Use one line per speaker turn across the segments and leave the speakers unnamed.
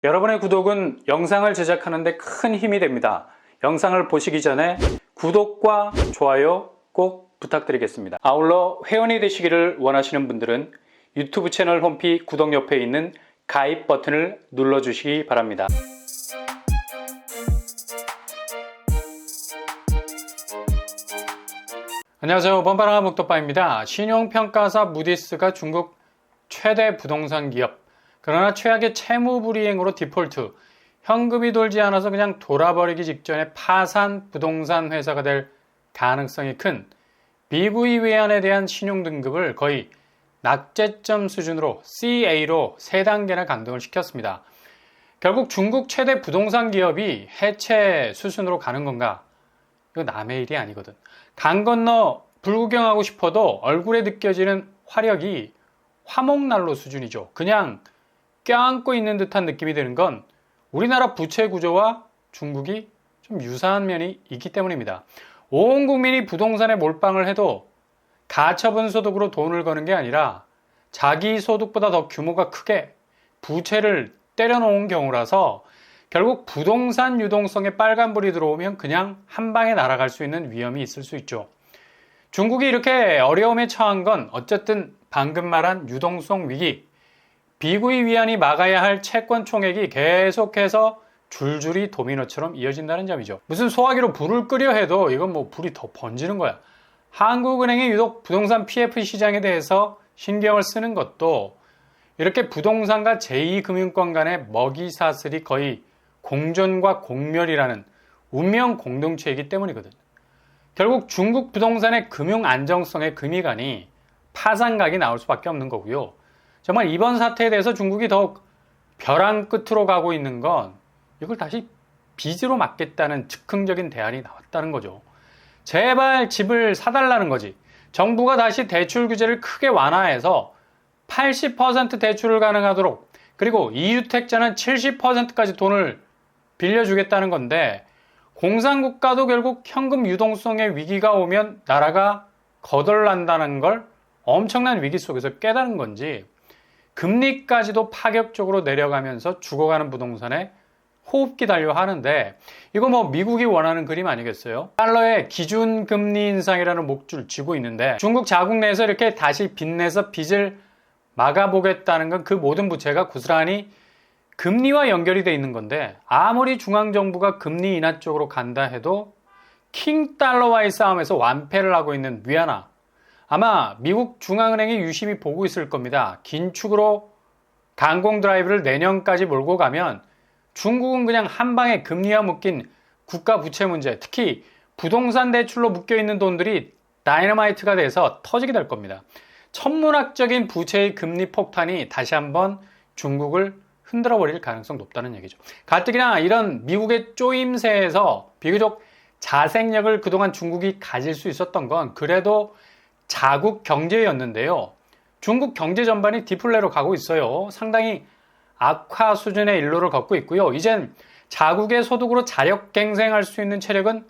여러분의 구독은 영상을 제작하는 데 큰 힘이 됩니다. 영상을 보시기 전에 구독과 좋아요 꼭 부탁드리겠습니다. 아울러 회원이 되시기를 원하시는 분들은 유튜브 채널 홈피 구독 옆에 있는 가입 버튼을 눌러주시기 바랍니다. 안녕하세요. 번바랑한 목도빠입니다. 신용평가사 무디스가 중국 최대 부동산 기업, 그러나 최악의 채무불이행으로 디폴트, 현금이 돌지 않아서 그냥 돌아버리기 직전에 파산 부동산 회사가 될 가능성이 큰 미국의 외환에 대한 신용등급을 거의 낙제점 수준으로 CA로 3단계나 강등을 시켰습니다. 결국 중국 최대 부동산 기업이 해체 수순으로 가는 건가? 이거 남의 일이 아니거든. 강 건너 불구경하고 싶어도 얼굴에 느껴지는 화력이 화목난로 수준이죠. 그냥 껴안고 있는 듯한 느낌이 드는 건 우리나라 부채 구조와 중국이 좀 유사한 면이 있기 때문입니다. 온 국민이 부동산에 몰빵을 해도 가처분 소득으로 돈을 거는 게 아니라 자기 소득보다 더 규모가 크게 부채를 때려놓은 경우라서 결국 부동산 유동성에 빨간불이 들어오면 그냥 한 방에 날아갈 수 있는 위험이 있을 수 있죠. 중국이 이렇게 어려움에 처한 건 어쨌든 방금 말한 유동성 위기, 비구의 위안이 막아야 할 채권 총액이 계속해서 줄줄이 도미노처럼 이어진다는 점이죠. 무슨 소화기로 불을 끄려 해도 이건 뭐 불이 더 번지는 거야. 한국은행이 유독 부동산 PF 시장에 대해서 신경을 쓰는 것도 이렇게 부동산과 제2금융권 간의 먹이사슬이 거의 공존과 공멸이라는 운명 공동체이기 때문이거든. 결국 중국 부동산의 금융 안정성의 금이간이 파산각이 나올 수밖에 없는 거고요. 정말 이번 사태에 대해서 중국이 더욱 벼랑 끝으로 가고 있는 건 이걸 다시 빚으로 막겠다는 즉흥적인 대안이 나왔다는 거죠. 제발 집을 사달라는 거지. 정부가 다시 대출 규제를 크게 완화해서 80% 대출을 가능하도록, 그리고 2주택자는 70%까지 돈을 빌려주겠다는 건데, 공산국가도 결국 현금 유동성의 위기가 오면 나라가 거덜난다는 걸 엄청난 위기 속에서 깨달은 건지, 금리까지도 파격적으로 내려가면서 죽어가는 부동산에 호흡기 달려 하는데, 이거 뭐 미국이 원하는 그림 아니겠어요? 달러의 기준금리 인상이라는 목줄 쥐고 있는데, 중국 자국 내에서 이렇게 다시 빚내서 빚을 막아보겠다는 건 그 모든 부채가 고스란히 금리와 연결이 돼 있는 건데, 아무리 중앙정부가 금리 인하 쪽으로 간다 해도 킹달러와의 싸움에서 완패를 하고 있는 위안화, 아마 미국 중앙은행이 유심히 보고 있을 겁니다. 긴축으로 강공 드라이브를 내년까지 몰고 가면 중국은 그냥 한 방에 금리와 묶인 국가 부채 문제, 특히 부동산 대출로 묶여있는 돈들이 다이너마이트가 돼서 터지게 될 겁니다. 천문학적인 부채의 금리 폭탄이 다시 한번 중국을 흔들어 버릴 가능성 높다는 얘기죠. 가뜩이나 이런 미국의 쪼임새에서 비교적 자생력을 그동안 중국이 가질 수 있었던 건 그래도 자국 경제였는데요. 중국 경제 전반이 디플레로 가고 있어요. 상당히 악화 수준의 일로를 걷고 있고요. 이젠 자국의 소득으로 자력갱생할 수 있는 체력은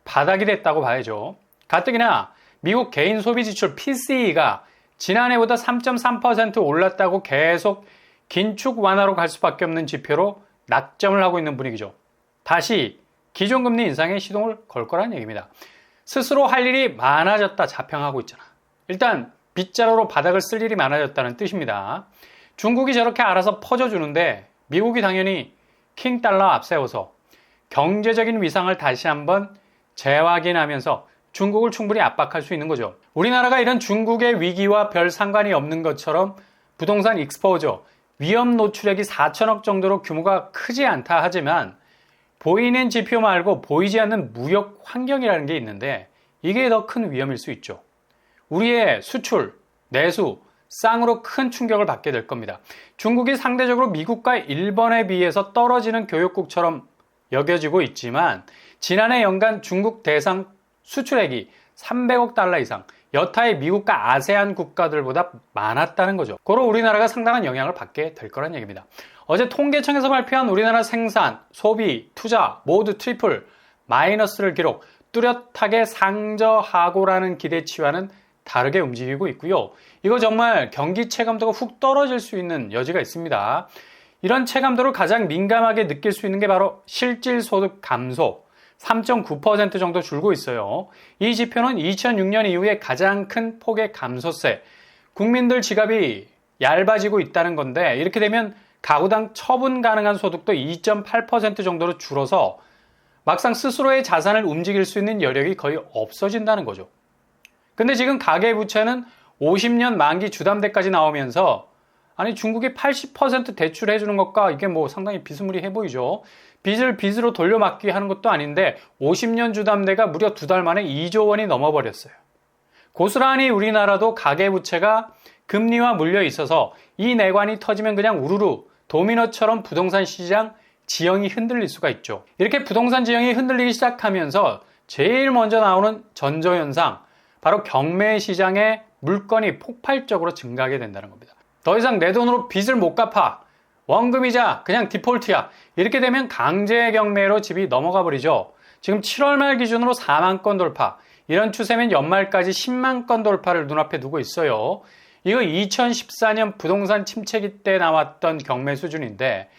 바닥이 됐다고 봐야죠. 가뜩이나 미국 개인 소비 지출 PCE가 지난해보다 3.3% 올랐다고 계속 긴축 완화로 갈 수밖에 없는 지표로 낙점을 하고 있는 분위기죠. 다시 기존금리 인상에 시동을 걸 거란 얘기입니다. 스스로 할 일이 많아졌다 자평하고 있잖아. 일단 빗자루로 바닥을 쓸 일이 많아졌다는 뜻입니다. 중국이 저렇게 알아서 퍼져주는데 미국이 당연히 킹달러 앞세워서 경제적인 위상을 다시 한번 재확인하면서 중국을 충분히 압박할 수 있는 거죠. 우리나라가 이런 중국의 위기와 별 상관이 없는 것처럼 부동산 익스포저, 위험 노출액이 4천억 정도로 규모가 크지 않다 하지만 보이는 지표 말고 보이지 않는 무역 환경이라는 게 있는데 이게 더 큰 위험일 수 있죠. 우리의 수출, 내수, 쌍으로 큰 충격을 받게 될 겁니다. 중국이 상대적으로 미국과 일본에 비해서 떨어지는 교역국처럼 여겨지고 있지만 지난해 연간 중국 대상 수출액이 300억 달러 이상, 여타의 미국과 아세안 국가들보다 많았다는 거죠. 고로 우리나라가 상당한 영향을 받게 될 거란 얘기입니다. 어제 통계청에서 발표한 우리나라 생산, 소비, 투자 모두 트리플 마이너스를 기록, 뚜렷하게 상저하고라는 기대치와는 다르게 움직이고 있고요. 이거 정말 경기 체감도가 훅 떨어질 수 있는 여지가 있습니다. 이런 체감도를 가장 민감하게 느낄 수 있는 게 바로 실질소득 감소, 3.9% 정도 줄고 있어요. 이 지표는 2006년 이후에 가장 큰 폭의 감소세, 국민들 지갑이 얇아지고 있다는 건데, 이렇게 되면 가구당 처분 가능한 소득도 2.8% 정도로 줄어서 막상 스스로의 자산을 움직일 수 있는 여력이 거의 없어진다는 거죠. 근데 지금 가계부채는 50년 만기 주담대까지 나오면서, 아니 중국이 80% 대출해주는 것과 이게 뭐 상당히 비스무리해 보이죠. 빚을 빚으로 돌려막기 하는 것도 아닌데 50년 주담대가 무려 2달 만에 2조 원이 넘어버렸어요. 고스란히 우리나라도 가계부채가 금리와 물려 있어서 이 내관이 터지면 그냥 우르르 도미노처럼 부동산 시장 지형이 흔들릴 수가 있죠. 이렇게 부동산 지형이 흔들리기 시작하면서 제일 먼저 나오는 전조현상, 바로 경매 시장의 물건이 폭발적으로 증가하게 된다는 겁니다. 더 이상 내 돈으로 빚을 못 갚아, 원금이자 그냥 디폴트야, 이렇게 되면 강제 경매로 집이 넘어가 버리죠. 지금 7월 말 기준으로 4만 건 돌파, 이런 추세면 연말까지 10만 건 돌파를 눈앞에 두고 있어요. 이거 2014년 부동산 침체기 때 나왔던 경매 수준인데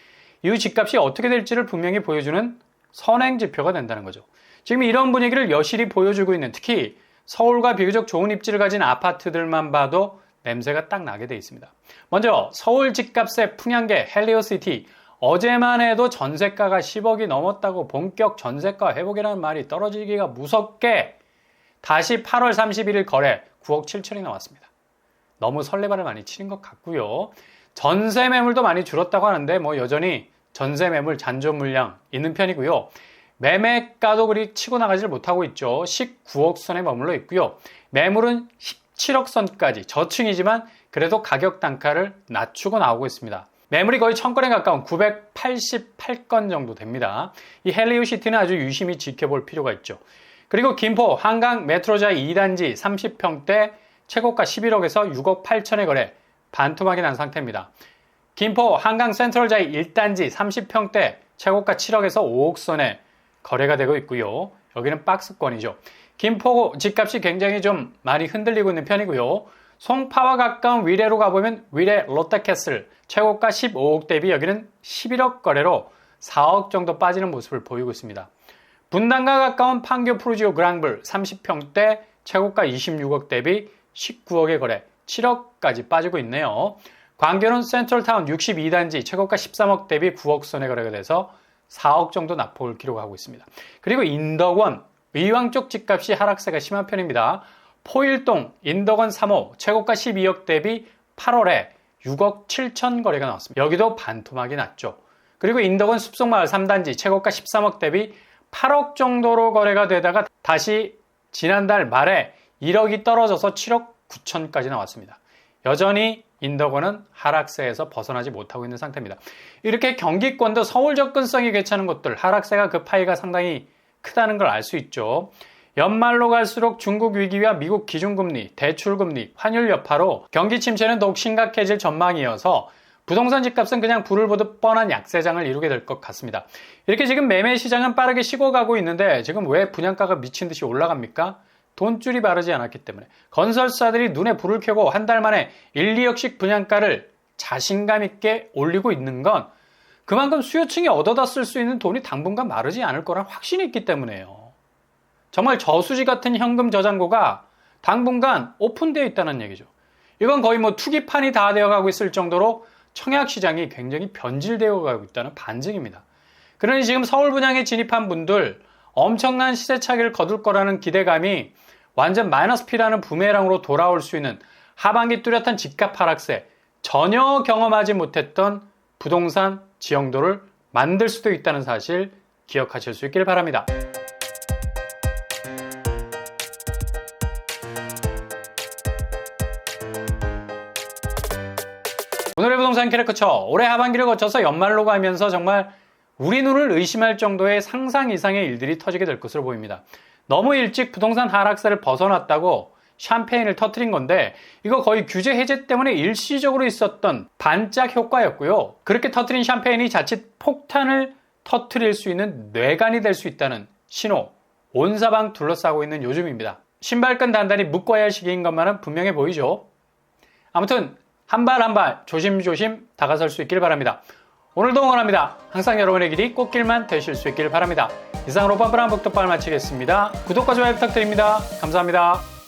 이후 집값이 어떻게 될지를 분명히 보여주는 선행지표가 된다는 거죠. 지금 이런 분위기를 여실히 보여주고 있는, 특히 서울과 비교적 좋은 입지를 가진 아파트들만 봐도 냄새가 딱 나게 돼 있습니다. 먼저 서울 집값의 풍향계 헬리오시티, 어제만 해도 전세가가 10억이 넘었다고 본격 전세가 회복이라는 말이 떨어지기가 무섭게 다시 8월 31일 거래 9억 7천이 나왔습니다. 너무 설레발을 많이 치는 것 같고요. 전세 매물도 많이 줄었다고 하는데 뭐 여전히 전세 매물 잔존 물량 있는 편이고요. 매매가도 그리 치고 나가지를 못하고 있죠. 19억 선에 머물러 있고요. 매물은 17억 선까지, 저층이지만 그래도 가격 단가를 낮추고 나오고 있습니다. 매물이 거의 1000건에 가까운 988건 정도 됩니다. 이 헬리오시티는 아주 유심히 지켜볼 필요가 있죠. 그리고 김포 한강 메트로자이 2단지 30평대 최고가 11억에서 6억 8천에 거래 반토막이 난 상태입니다. 김포 한강 센트럴자이 1단지 30평대 최고가 7억에서 5억 선에 거래가 되고 있고요. 여기는 박스권이죠. 김포 집값이 굉장히 좀 많이 흔들리고 있는 편이고요. 송파와 가까운 위례로 가보면 위례 롯데캐슬 최고가 15억 대비 여기는 11억 거래로 4억 정도 빠지는 모습을 보이고 있습니다. 분당과 가까운 판교 프루지오 그랑블 30평대 최고가 26억 대비 19억의 거래 7억까지 빠지고 있네요. 광교는 센트럴타운 62단지 최고가 13억 대비 9억 선에 거래가 돼서 4억 정도 납폭을 기록하고 있습니다. 그리고 인덕원, 의왕 쪽 집값이 하락세가 심한 편입니다. 포일동, 인덕원 3호 최고가 12억 대비 8월에 6억 7천 거래가 나왔습니다. 여기도 반토막이 났죠. 그리고 인덕원 숲속마을 3단지 최고가 13억 대비 8억 정도로 거래가 되다가 다시 지난달 말에 1억이 떨어져서 7억 9천까지 나왔습니다. 여전히 인덕원은 하락세에서 벗어나지 못하고 있는 상태입니다. 이렇게 경기권도 서울 접근성이 괜찮은 곳들, 하락세가 그 파이가 상당히 크다는 걸 알 수 있죠. 연말로 갈수록 중국 위기와 미국 기준금리, 대출금리, 환율 여파로 경기 침체는 더욱 심각해질 전망이어서 부동산 집값은 그냥 불을 보듯 뻔한 약세장을 이루게 될 것 같습니다. 이렇게 지금 매매 시장은 빠르게 식어가고 있는데 지금 왜 분양가가 미친 듯이 올라갑니까? 돈줄이 마르지 않았기 때문에. 건설사들이 눈에 불을 켜고 한 달 만에 1, 2억씩 분양가를 자신감 있게 올리고 있는 건 그만큼 수요층이 얻어다 쓸 수 있는 돈이 당분간 마르지 않을 거란 확신이 있기 때문에요. 정말 저수지 같은 현금 저장고가 당분간 오픈되어 있다는 얘기죠. 이건 거의 뭐 투기판이 다 되어가고 있을 정도로 청약시장이 굉장히 변질되어 가고 있다는 반증입니다. 그러니 지금 서울 분양에 진입한 분들 엄청난 시세 차익을 거둘 거라는 기대감이 완전 마이너스 P라는 부메랑으로 돌아올 수 있는 하반기 뚜렷한 집값 하락세, 전혀 경험하지 못했던 부동산 지형도를 만들 수도 있다는 사실 기억하실 수 있길 바랍니다. 오늘의 부동산 캐릭터처, 올해 하반기를 거쳐서 연말로 가면서 정말 우리 눈을 의심할 정도의 상상 이상의 일들이 터지게 될 것으로 보입니다. 너무 일찍 부동산 하락세를 벗어났다고 샴페인을 터뜨린 건데 이거 거의 규제 해제 때문에 일시적으로 있었던 반짝 효과였고요. 그렇게 터뜨린 샴페인이 자칫 폭탄을 터뜨릴 수 있는 뇌관이 될 수 있다는 신호, 온 사방 둘러싸고 있는 요즘입니다. 신발끈 단단히 묶어야 할 시기인 것만은 분명해 보이죠. 아무튼 한 발 한 발 조심조심 다가설 수 있길 바랍니다. 오늘도 응원합니다. 항상 여러분의 길이 꽃길만 되실 수 있길 바랍니다. 이상으로 뻔뻔한 복덕방을 마치겠습니다. 구독과 좋아요 부탁드립니다. 감사합니다.